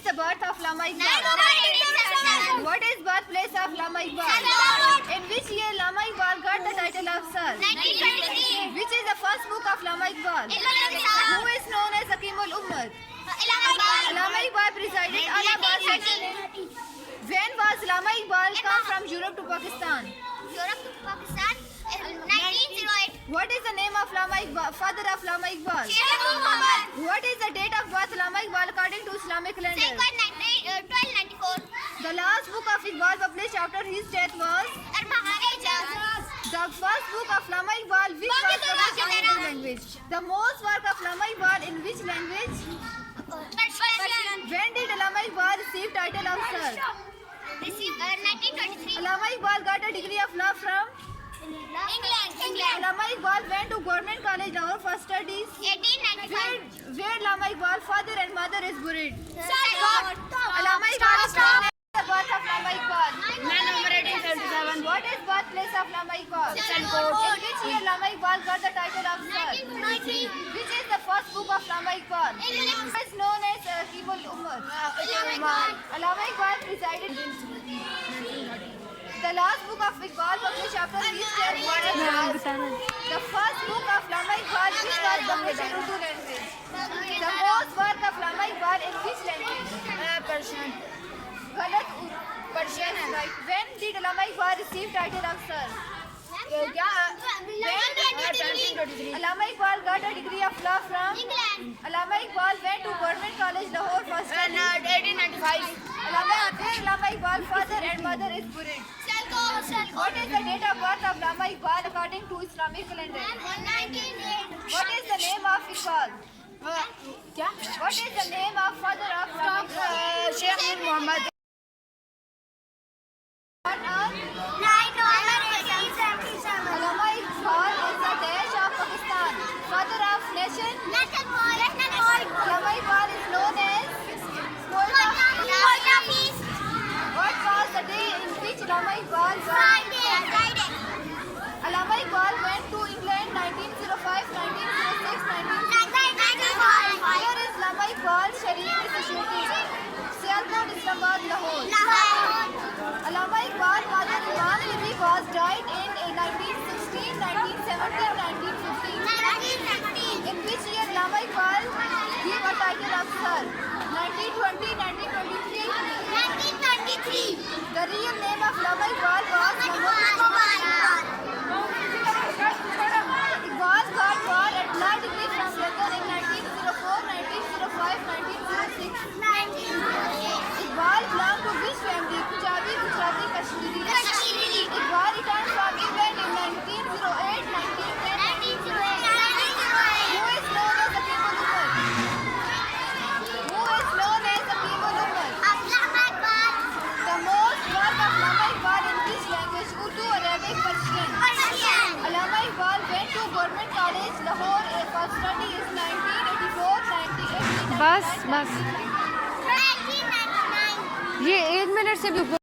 is the birth of Allama Iqbal? What is birthplace of Allama Iqbal? In which year Allama Iqbal got the title of Sir? 1923. Which is the first book of Allama Iqbal? Who is known as Hakimul Ummah? Allama Iqbal presided Allahabad section in. When was Allama Iqbal come from Europe to Pakistan? Europe to Pakistan, 1908. What is the name of Allama Iqbal, father of Allama Iqbal? Sheikh Muhammad. What is the date of birth Allama Iqbal according to Islamic calendar? 1294. The last book of Iqbal published after his death was? The first book of Allama Iqbal which was published in which language? The most work of Allama Iqbal in which language? Persian. When did Allama Iqbal receive title of Sir? Received 1923. Allama Iqbal got a degree of law from? England. Allama Iqbal went to Government College Lahore for studies. 1895. Where Allama Iqbal father and mother is buried? Allama Stop. Iqbal is known as the birth of Allama Iqbal. November 1877. What is birthplace of Allama Iqbal? Sialkot. In which year Allama Iqbal got the title of Sir? 1993. Which is the first book of Allama Iqbal? Who is known as Hakimul Ummah? Allama Iqbal presided. The last book of Iqbal published after his death was? The first book of Allama Iqbal which was published in Urdu language. The most work of Allama Iqbal in which language? Persian. Galat Persian is right. When did Allama Iqbal receive title of Sir? Allama Iqbal got a degree of law from? England. Allama Iqbal went to Government College Lahore for studies. 1895. Allama Iqbal father and mother is buried. What is the date of birth of Allama Iqbal according to Islamic calendar? 1908. What is the name of Iqbal? What is the name of father of Allama Iqbal? Sheikh Muhammad. What are? 9 November 1877. Allama Iqbal is the dash of Pakistan. Father of nation. Allama Iqbal is known as Quaid-e-azam. What was the day in which Allama Iqbal was? Friday. Allama Iqbal went to England 1905, 1906, 1905. 1995. Where is Allama Iqbal Sharif is situated? Sialkot, Islamabad, Lahore. Allama Iqbal mother Imam Bibi was died in 1916, 1917, 1915. 1915. In which year Allama Iqbal gave a title of Sir? 1920, 1923. 1923. The real name of Allama Iqbal was Muhammad Iqbal. Iqbal got war at law degree from London in 1904, 1905, 1906. 1908. Iqbal belonged to which family? Punjabi, Gujarati, Kashmiri. Kashmiri. Iqbal returned from England in 1908, 1910. Who is known as the people Ummah? Who is known as the people Ummah? Allama Iqbal. The most work of Allama Iqbal in which language? Urdu, Arabic, Persian. Allama Iqbal went to Government College Lahore for studies 1984, 1988. बस 1999. ये 1 minute से भी ऊपर